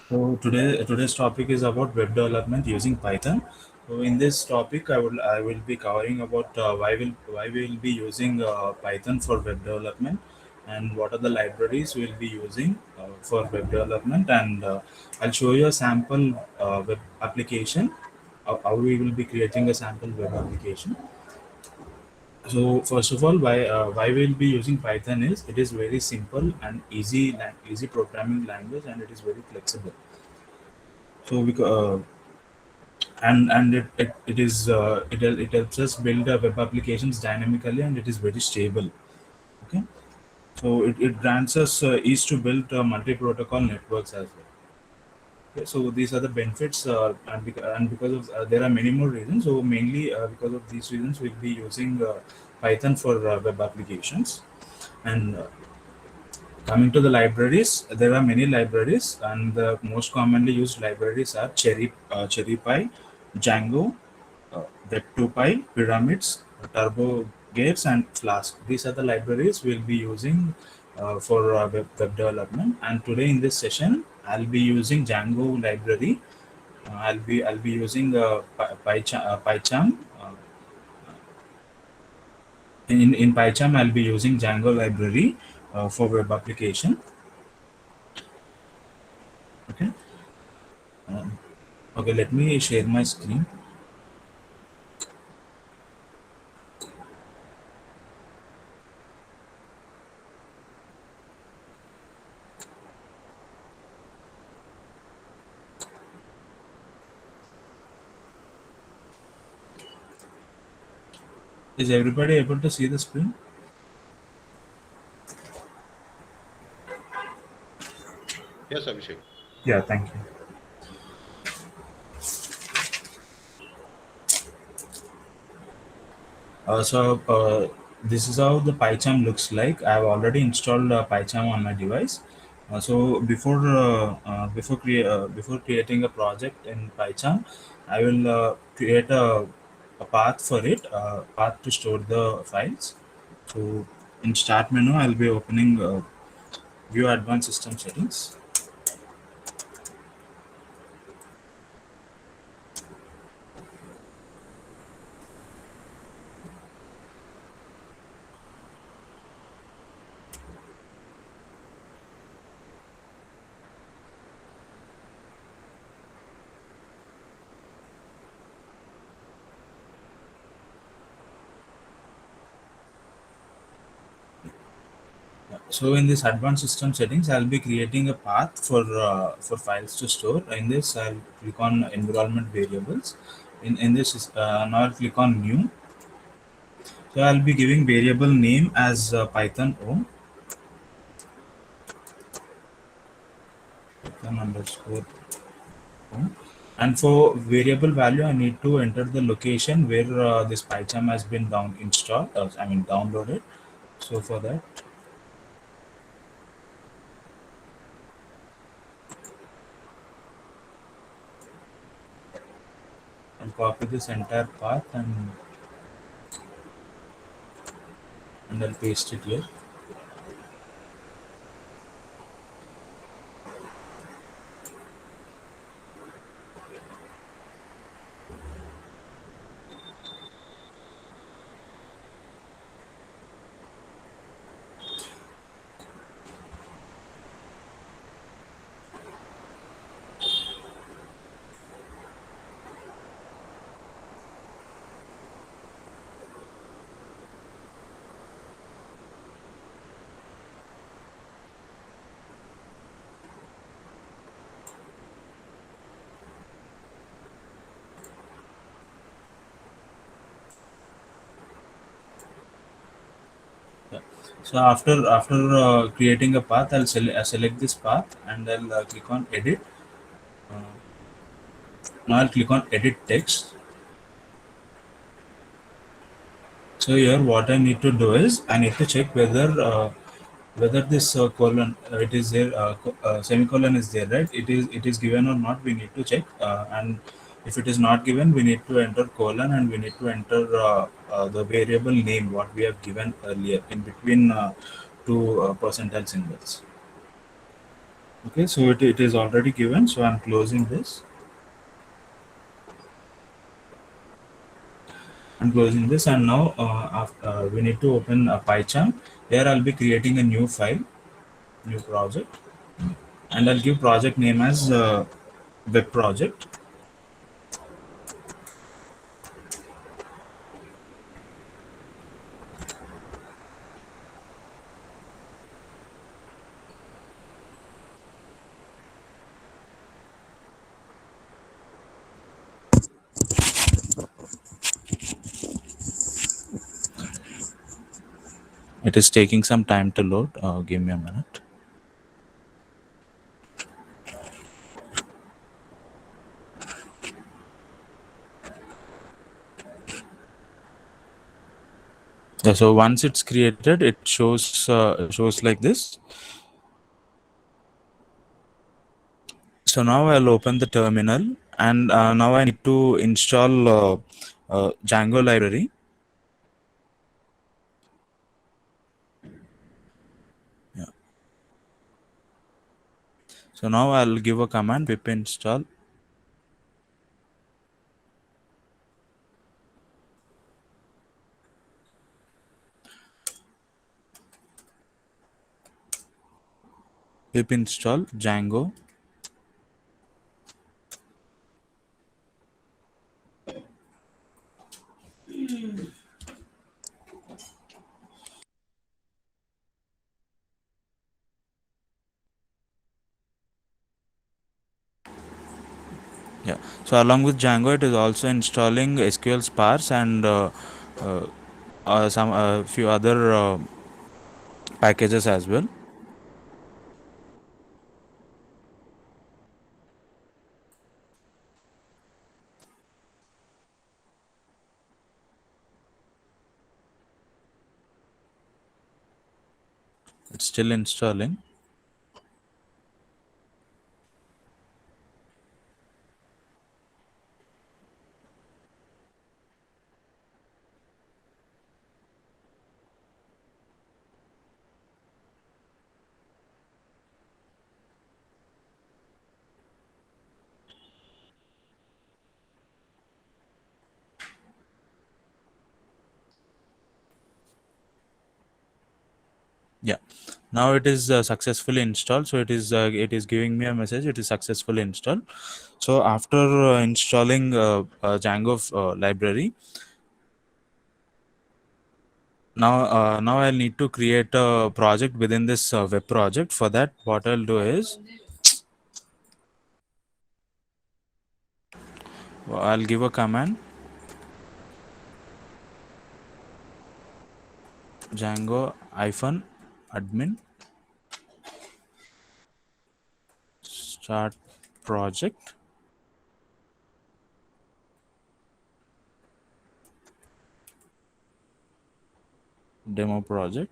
So today's topic is about web development using Python. So in this topic, I will be covering about why we will be using Python for web development, and what are the libraries we will be using for web development, and I'll show you a sample web application. How we will be creating a sample web application. So first of all, why we'll be using Python is it is very simple and easy programming language, and it is very flexible. So we and it is it helps us build web applications dynamically, and it is very stable. Okay, so it grants us ease to build multi-protocol networks as well. Okay, so these are the benefits, and because of there are many more reasons. So mainly because of these reasons, we'll be using Python for web applications. And coming to the libraries, there are many libraries, and the most commonly used libraries are CherryPy, Django, Web2Py, Pyramids, Turbo Gates, and Flask. These are the libraries we'll be using for web development. And today in this session, I'll be using Django library. I'll be using PyCharm. In PyCharm, I'll be using Django library for web application. Okay. Um, okay. Let me share my screen. Is everybody able to see the screen? Yes, Abhishek. Yeah. Thank you. This is how the PyCharm looks like. I've already installed PyCharm on my device. So before creating a project in PyCharm, I will create a path for it, path to store the files. So in Start menu, I'll be opening View Advanced System Settings. So in this advanced system settings, I'll be creating a path for files to store. In this, I'll click on environment variables. In this, now I'll click on new. So I'll be giving variable name as Python O, Python underscore O. And for variable value, I need to enter the location where this PyCharm has been downloaded. So for that, I'll copy this entire path and I'll paste it here. Yeah. So after creating a path, I'll select this path and I'll click on edit. Uh, Now I'll click on edit text. So here, what I need to do is I need to check whether this colon it is there, semicolon is there, right? It is given or not. We need to check, and if it is not given, we need to enter colon, and we need to enter the variable name what we have given earlier in between two percentile symbols. Okay, so it is already given. So I'm closing this. I'm closing this, and now we need to open a PyCharm. Here I'll be creating a new file, new project, and I'll give project name as web project. It is taking some time to load. Give me a minute. Yeah, so once it's created, it shows like this. So now I'll open the terminal, and now I need to install Django library. Yeah. So now I'll give a command pip install Django. Yeah. So along with Django, it is also installing SQL Sparse and uh, some few other packages as well. It's still installing. Yeah. Now it is successfully installed. So it is giving me a message. It is successfully installed. So after installing Django library, now I'll need to create a project within this web project. For that, what I'll do is I'll give a command Django -admin start project demo project.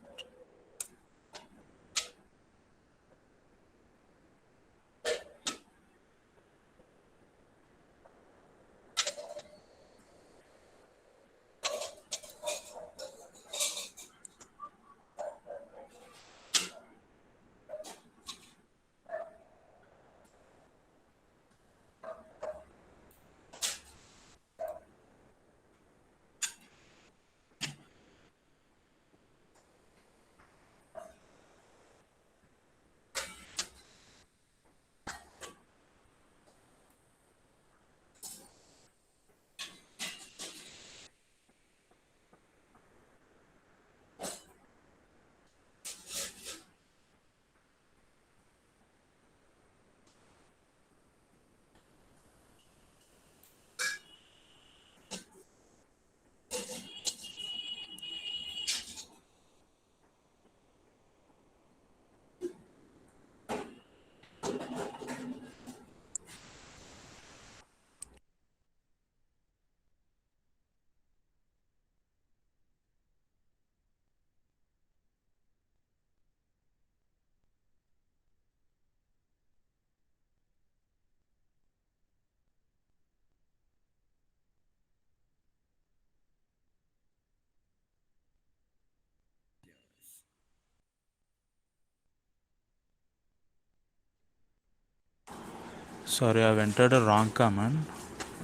Sorry, I've entered a wrong command.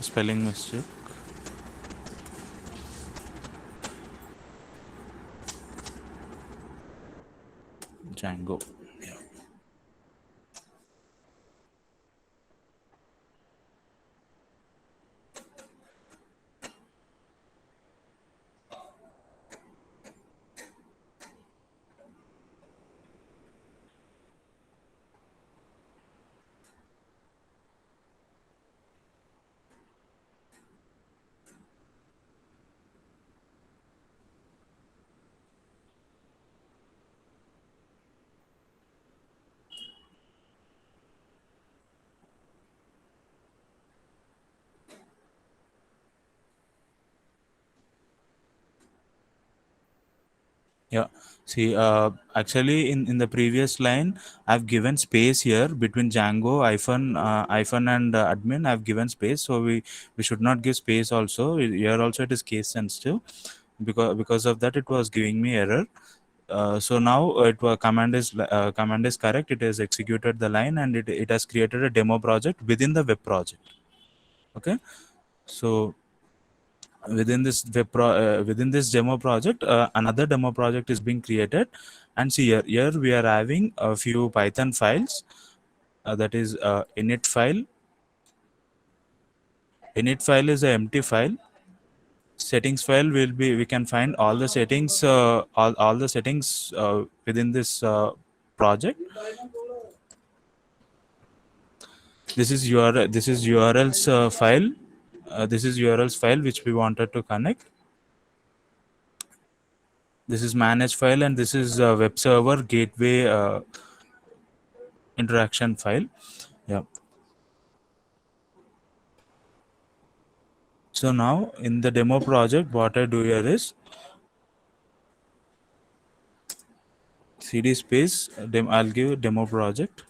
Spelling mistake. Django. Yeah. Yeah. See, actually, in the previous line, I've given space here between Django, hyphen and admin. I've given space, so we should not give space. Also, here also it is case sensitive, because of that it was giving me error. So now it was command is correct. It has executed the line, and it has created a demo project within the web project. Okay. So within this demo project, another demo project is being created, and see here we are having a few Python files, that is init file is a empty file. Settings file will be, we can find all the settings, all the settings within this project. This is urls file, this is urls file which we wanted to connect. This is manage file, and this is web server gateway interaction file. Yeah. So now in the demo project, what I do here is cd space I'll give demo project.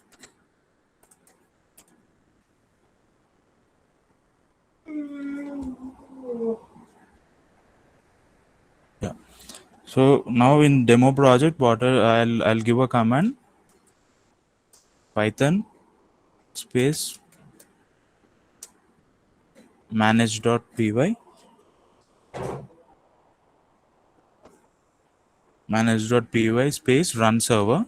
Yeah. So now in demo project, I'll give a command python space manage.py manage.py space run server.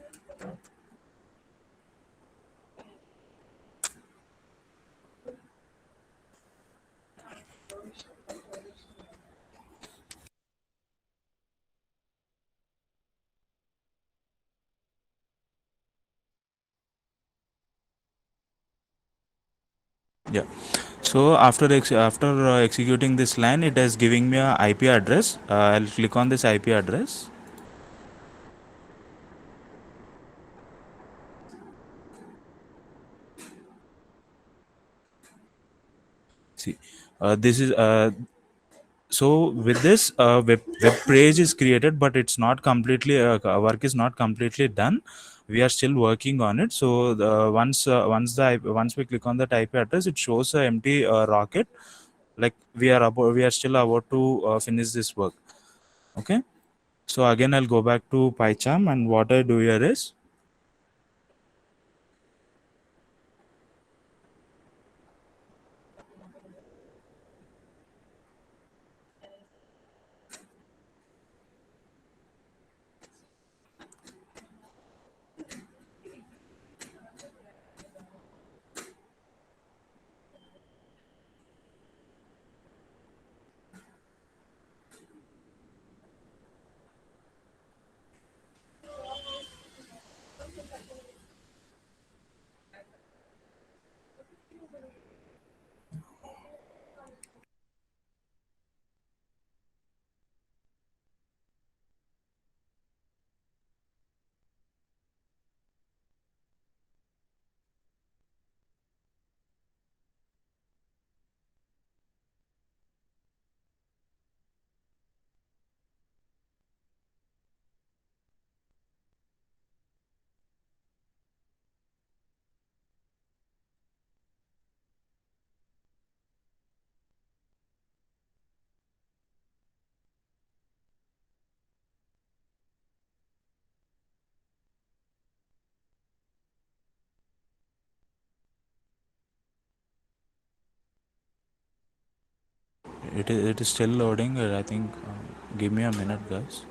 Yeah. So after executing this line, it is giving me a IP address. I'll click on this IP address. See, this is so with this web page is created, but it's not completely work is not completely done. We are still working on it. So once we click on the IP address, it shows a empty rocket, like we are still about to finish this work. Okay. So again, I'll go back to PyCharm, and what I do here is, it is still loading. I think. Give me a minute, guys.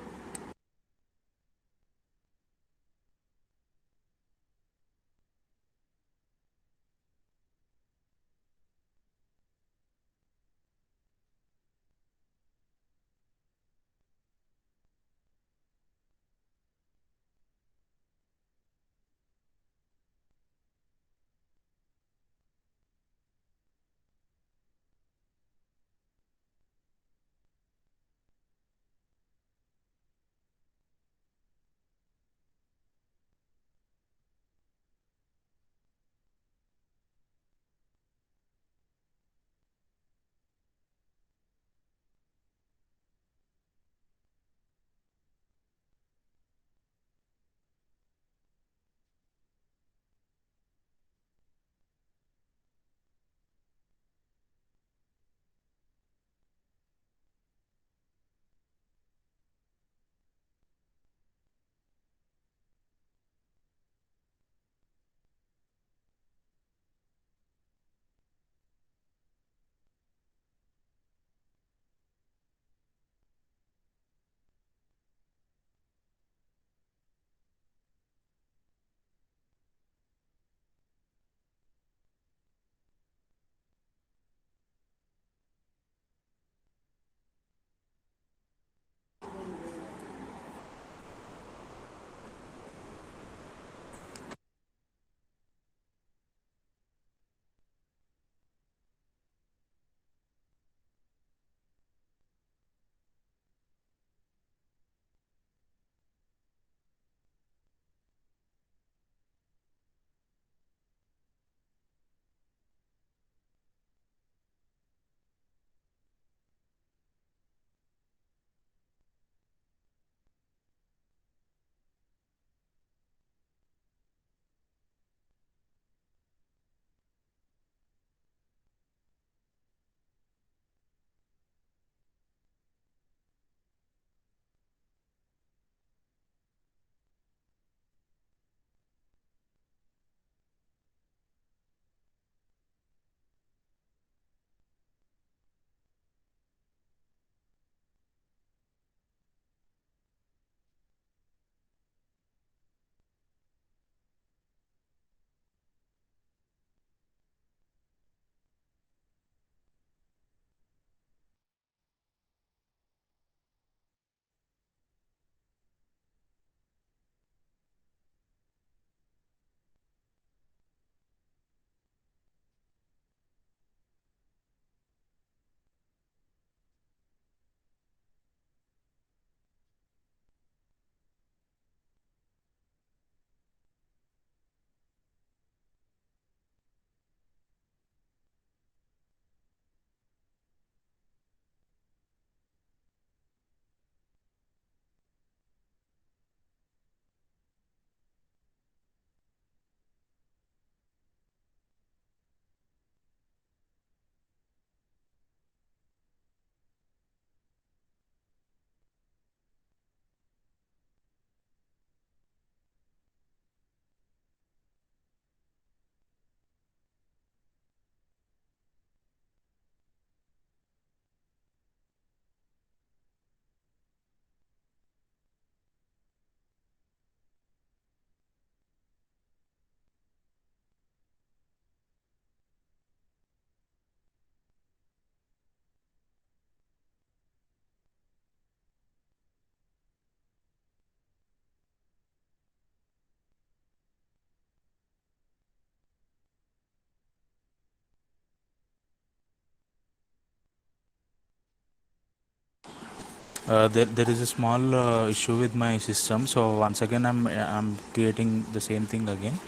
There is a small issue with my system. So once again, I'm creating the same thing again.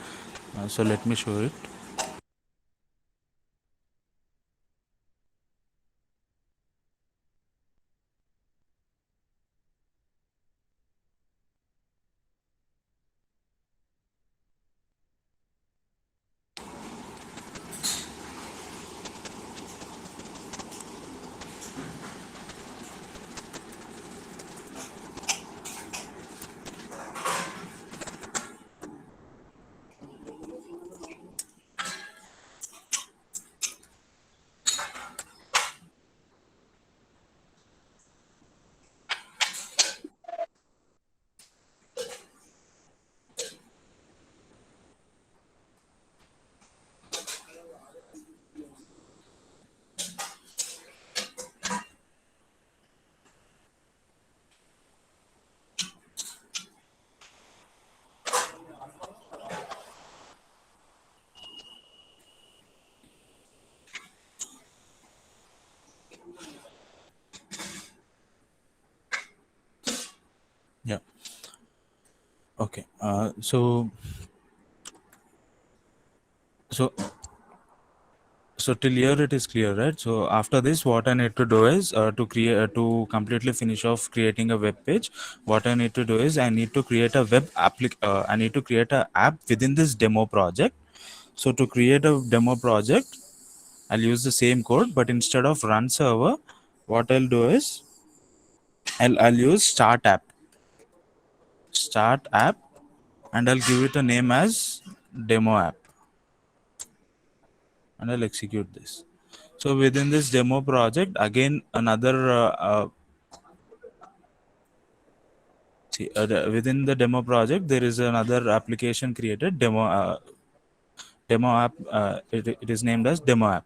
So let me show it. Okay. So so till here it is clear, right? So after this, what I need to do is to completely finish off creating a web page. What I need to do is I need to create a I need to create a app within this demo project. So to create a demo project, I'll use the same code, but instead of run server, what I'll do is I'll use start app, and I'll give it a name as demo app, and I'll execute this. So within this demo project, again another within the demo project, there is another application created, demo app. It is named as demo app.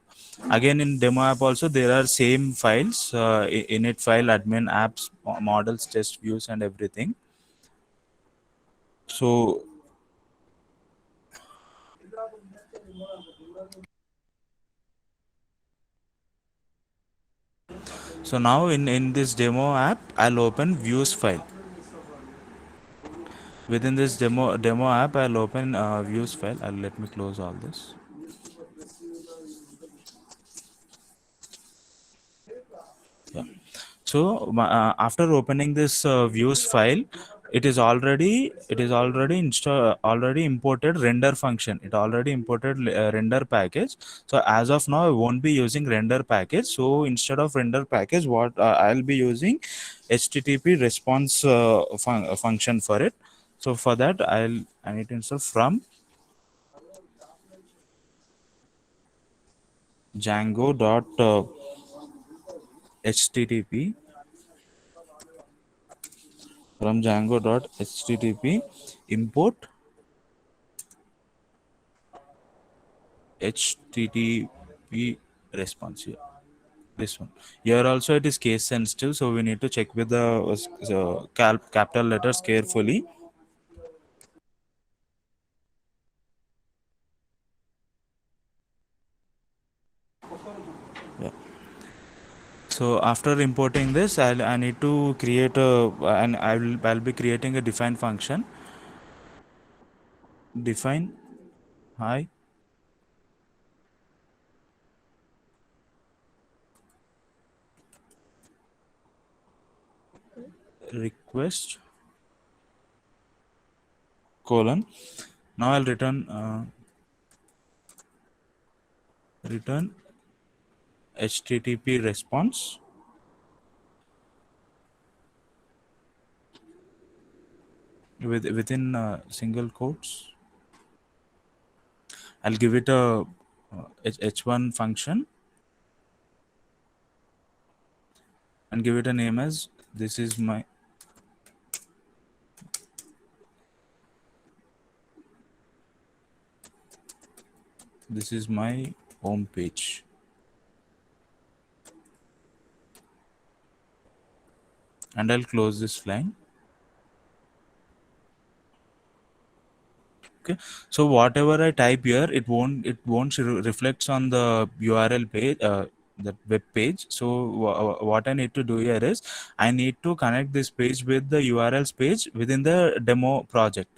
Again in demo app also there are same files, init file, admin, apps, models, test views, and everything. So now in this demo app, I'll open views file. Within this demo app, I'll open views file. I'll let me close all this. Yeah. So after opening this views file, it is already imported render function. It already imported render package. So as of now, I won't be using render package. So instead of render package, what I'll be using HTTP response function for it. So for that, I need to install from Django dot HTTP from Django dot HTTP import HTTP response here. This one here also it is case sensitive, so we need to check with the capital letters carefully. Yeah. So after importing this, I need to create a and I'll be creating a define function. Define hi request colon. Now I'll return HTTP response within single quotes. I'll give it a h1 function and give it a name as this is my home page, and I'll close this line. Okay, so whatever I type here, it won't reflects on the URL page, the web page. So what I need to do here is I need to connect this page with the URLs page within the demo project,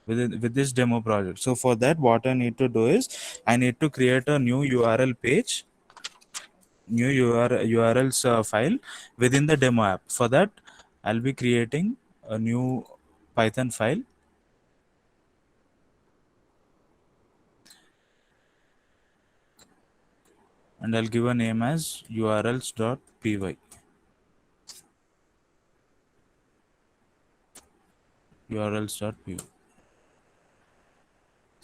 with this demo project. So for that, what I need to do is I need to create a new URL page, new URLs file within the demo app. For that, I'll be creating a new Python file, and I'll give a name as urls.py. urls.py.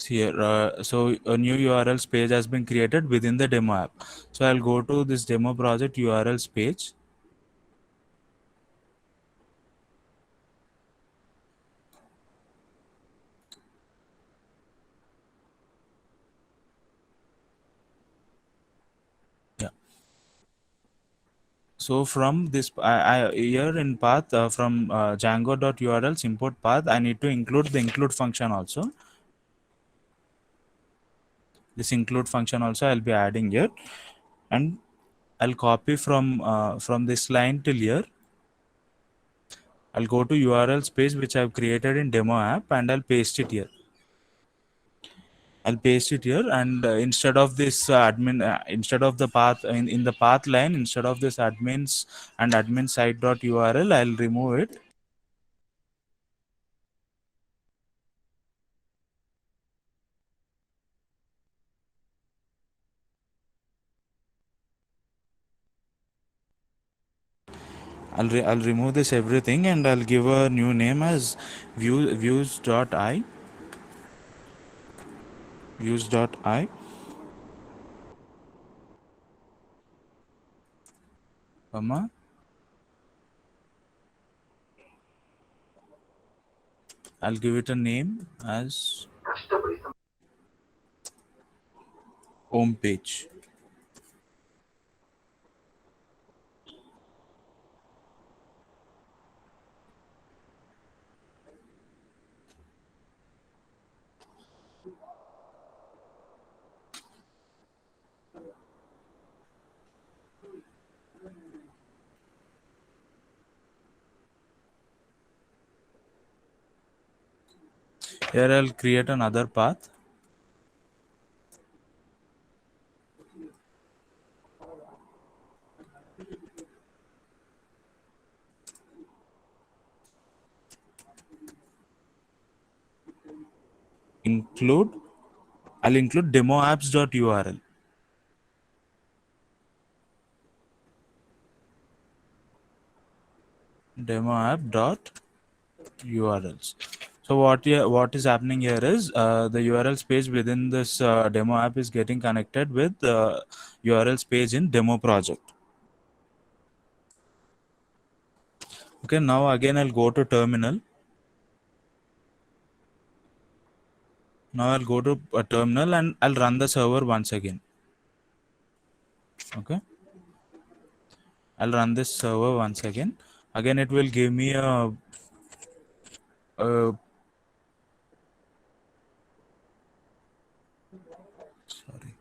Here, so a new URLs page has been created within the demo app. So I'll go to this demo project URLs page. Yeah. So from this, I here in path from Django.urls import path, I need to include the include function also. This include function also I'll be adding here, and I'll copy from this line till here. I'll go to URL space which I've created in demo app and I'll paste it here. I'll paste it here, and instead of this instead of the path in the path line, instead of this admins and admin site dot URL, I'll remove it. I'll remove this everything and I'll give a new name as views.i views.i comma I'll give it a name as home page. Here I'll create another path. I'll include demo apps.url. Demo app dot URLs. So what is happening here is the URL space within this demo app is getting connected with the URL space in demo project. Okay, now again I'll go to terminal. Now I'll go to a terminal and I'll run the server once again. Okay, I'll run this server once again. Again, it will give me a sorry.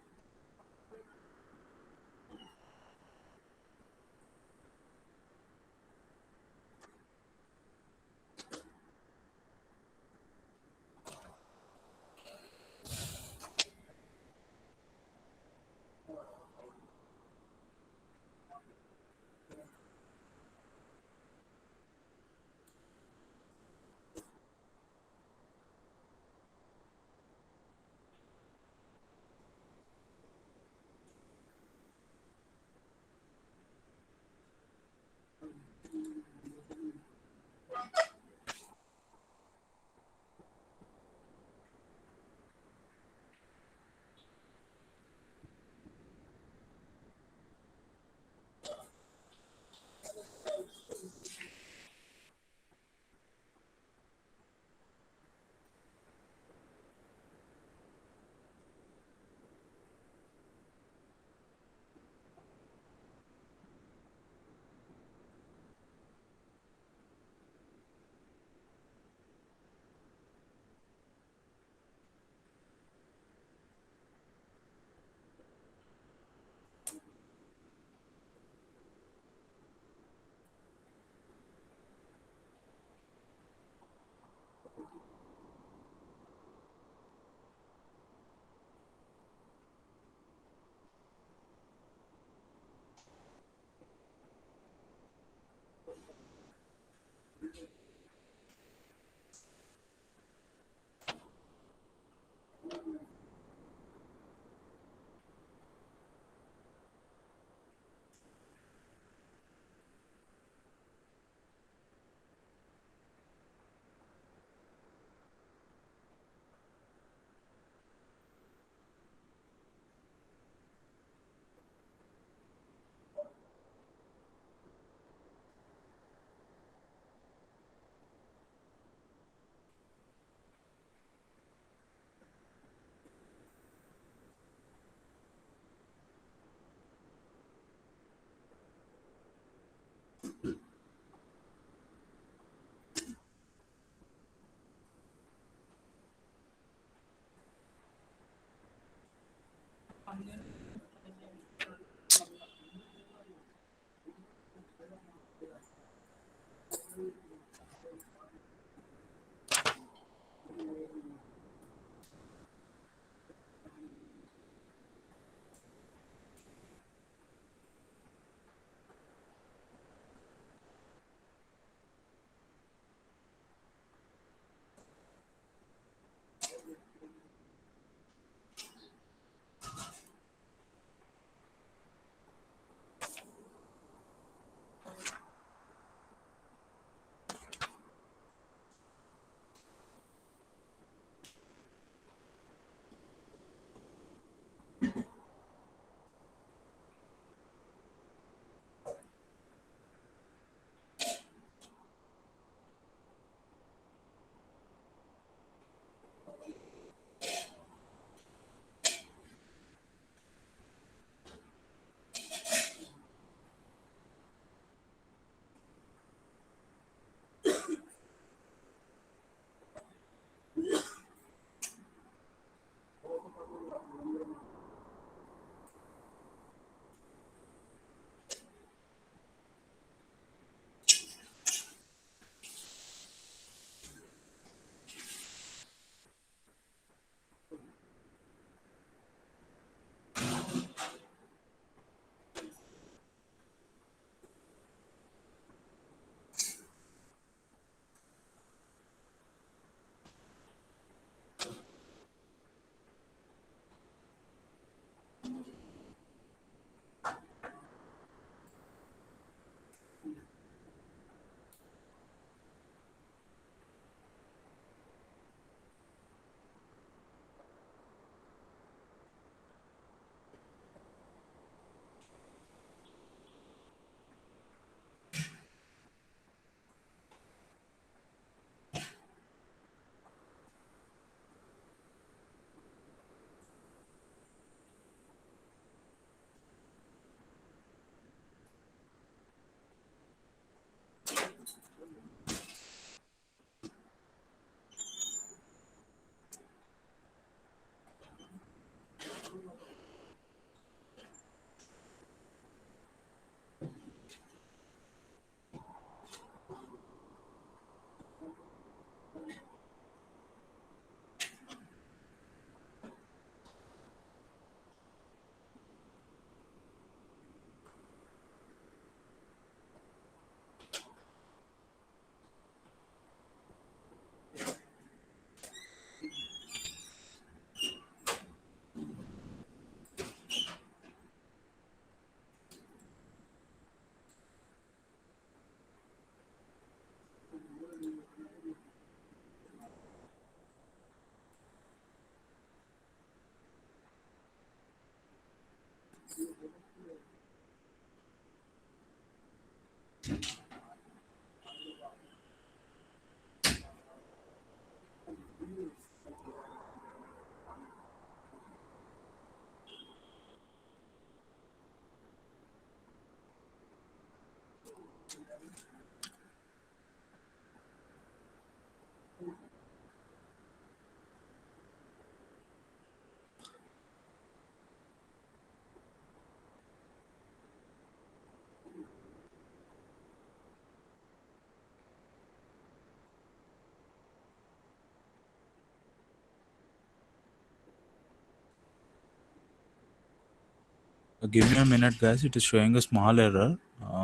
Give me a minute, guys. It is showing a small error.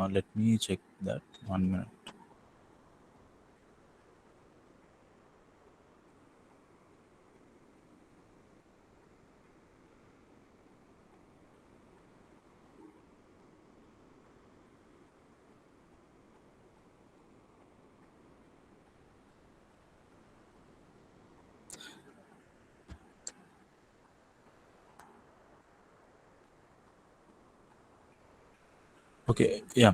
Let me check that. 1 minute. Okay, yeah.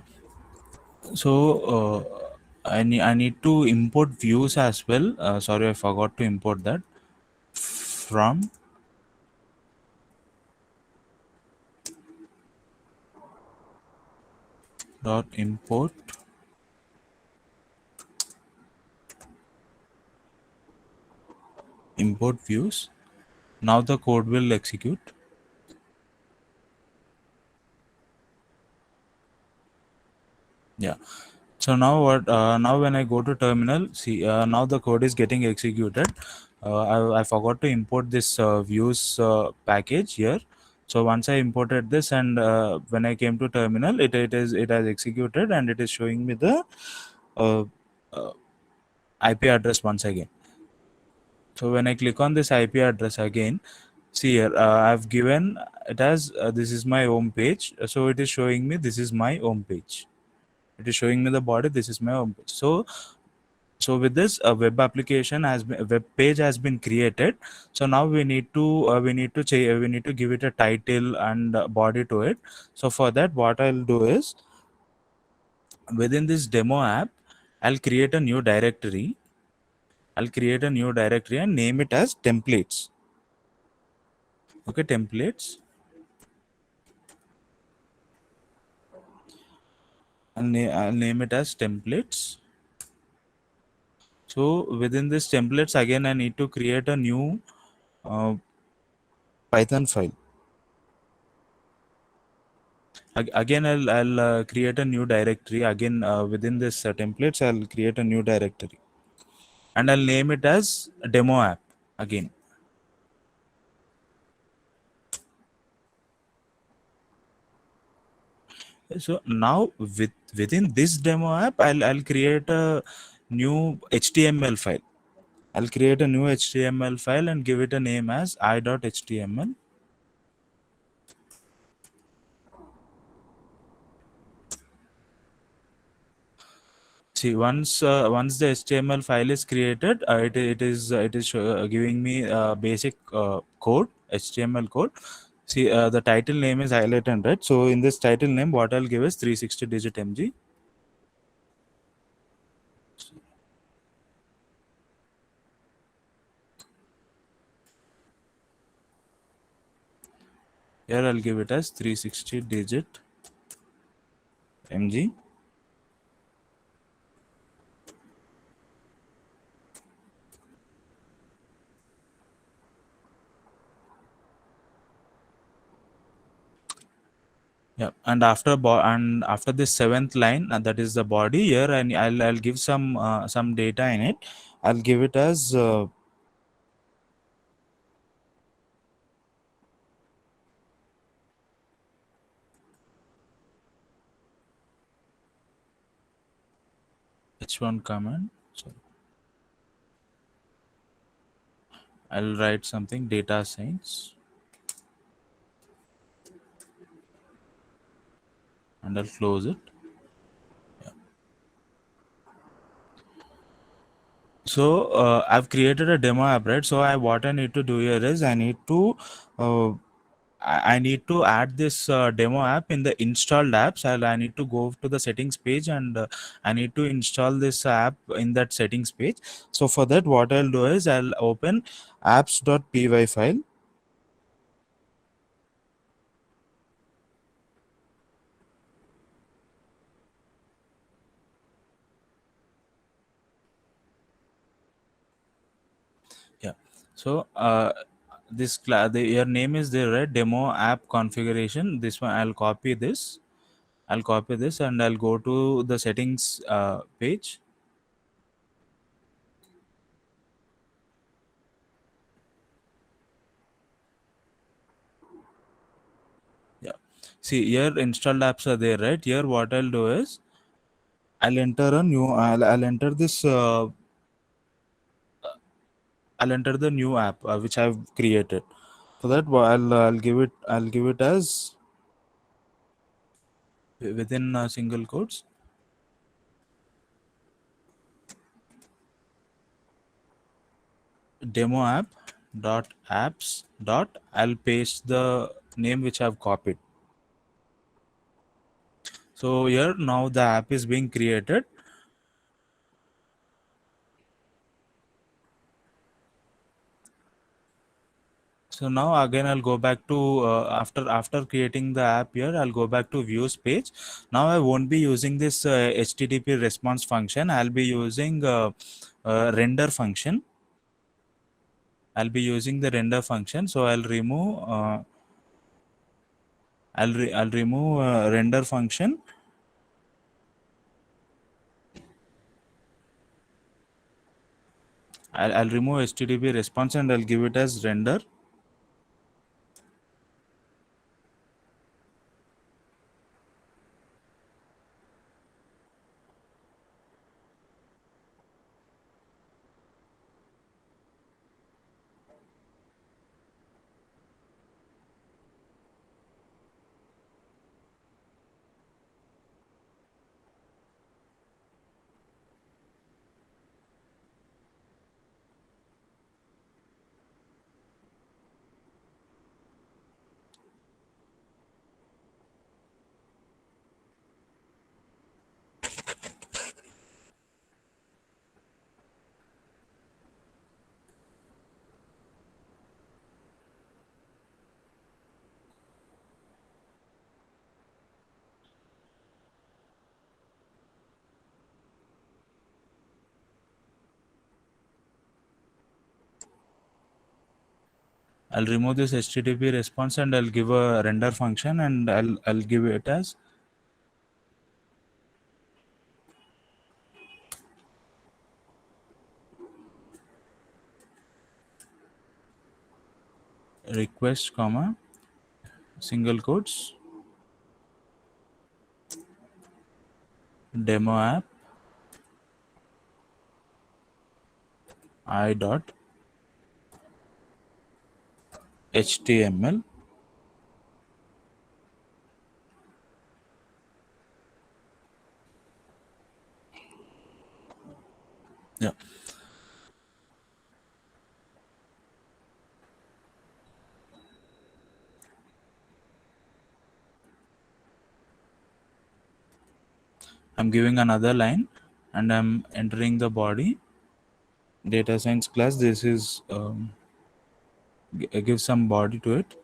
So I need to import views as well. Sorry, I forgot to import that from dot import views. Now the code will execute. Yeah. So now what? Now when I go to terminal, see now the code is getting executed. I forgot to import this views package here. So once I imported this, and when I came to terminal, it has executed, and it is showing me the uh, uh, IP address once again. So when I click on this IP address again, see here, I've given it as this is my home page. So it is showing me this is my home page. It is showing me the body. This is my home page. So with this, a web application a web page has been created. So now we need to give it a title and body to it. So for that, what I'll do is within this demo app, I'll create a new directory. And name it as templates. Okay, templates. I'll name it as templates. So within this templates, again, I need to create a new Python file. Again, I'll create a new directory. Again, within this templates, I'll create a new directory. And I'll name it as demo app again. So now within this demo app, I'll create a new HTML file. I'll create a new HTML file and give it a name as i.html. See, once the HTML file is created, it is giving me basic code, HTML code. See, the title name is highlighted, right? So in this title name, what I'll give is 360 digit MG. Here I'll give it as 360 digit MG. Yeah, and after this seventh line, that is the body here, and I'll give some data in it. I'll give it as h1 command. So I'll write something data science, and I'll close it. Yeah. So I've created a demo app, right? So what I need to do here is I need to I need to add this demo app in the installed apps. I need to go to the settings page, and I need to install this app in that settings page. So for that, what I'll do is I'll open apps.py file. Yeah. So your name is there, right? Demo app configuration. This one I'll copy this. I'll copy this and I'll go to the settings page. Yeah. See, here installed apps are there, right? Here what I'll do is I'll enter this I'll enter the new app which I've created. For that, I'll give it as within single quotes demo app dot apps dot. I'll paste the name which I've copied. So here now the app is being created. So now again I'll go back to after creating the app here, I'll go back to views page. Now I won't be using this HTTP response function. I'll be using render function. I'll be using the render function. So I'll remove I'll remove render function. I'll remove HTTP response and I'll give it as render. I'll remove this HTTP response and I'll give a render function and I'll give it as request comma single quotes demo app I dot HTML. Yeah. I'm giving another line and I'm entering the body data science class. This is give some body to it.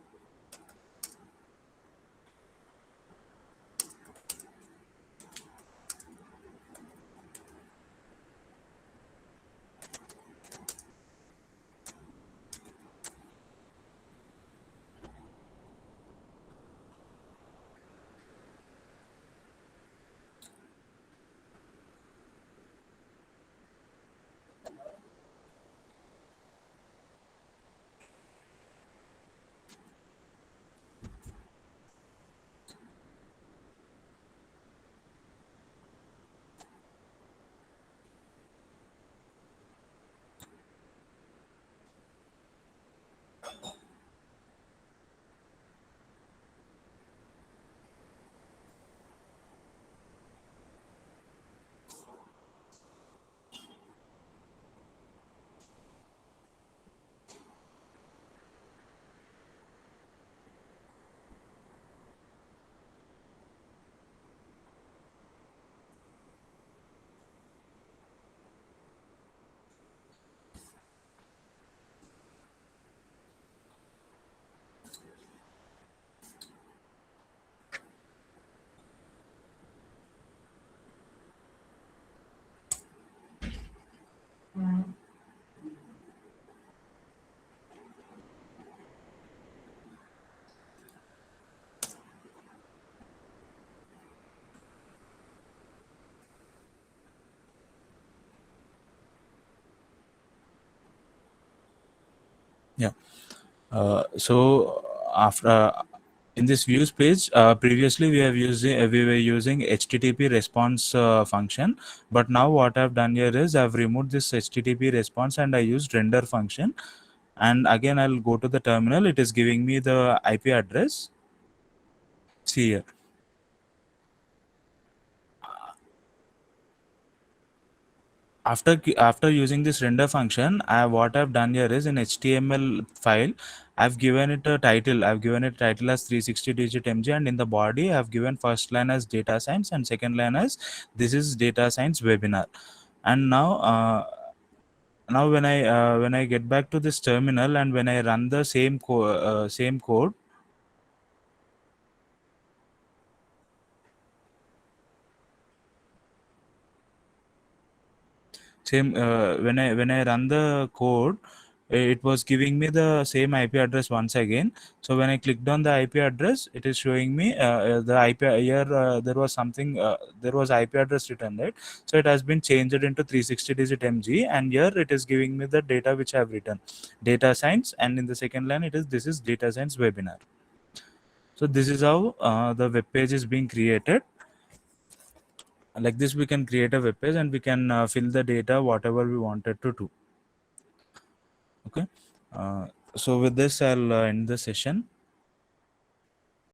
Yeah. So after in this views page, previously we were using HTTP response function, but now what I've done here is I've removed this HTTP response and I used render function. And again, I'll go to the terminal. It is giving me the IP address. See here. After using this render function, what I've done here is in HTML file, I've given it a title. I've given it title as 360 digit MG, and in the body, I've given first line as data science and second line as this is data science webinar. And now when I get back to this terminal and when I run the same code, when I run the code, it was giving me the same IP address once again. So when I clicked on the IP address, it is showing me the IP here. There was something. There was IP address written, right? So it has been changed into 360 digit MG, and here it is giving me the data which I have written, data science, and in the second line it is this is data science webinar. So this is how the web page is being created. Like this, we can create a web page and we can fill the data whatever we wanted to do. Okay. So with this, I'll end the session.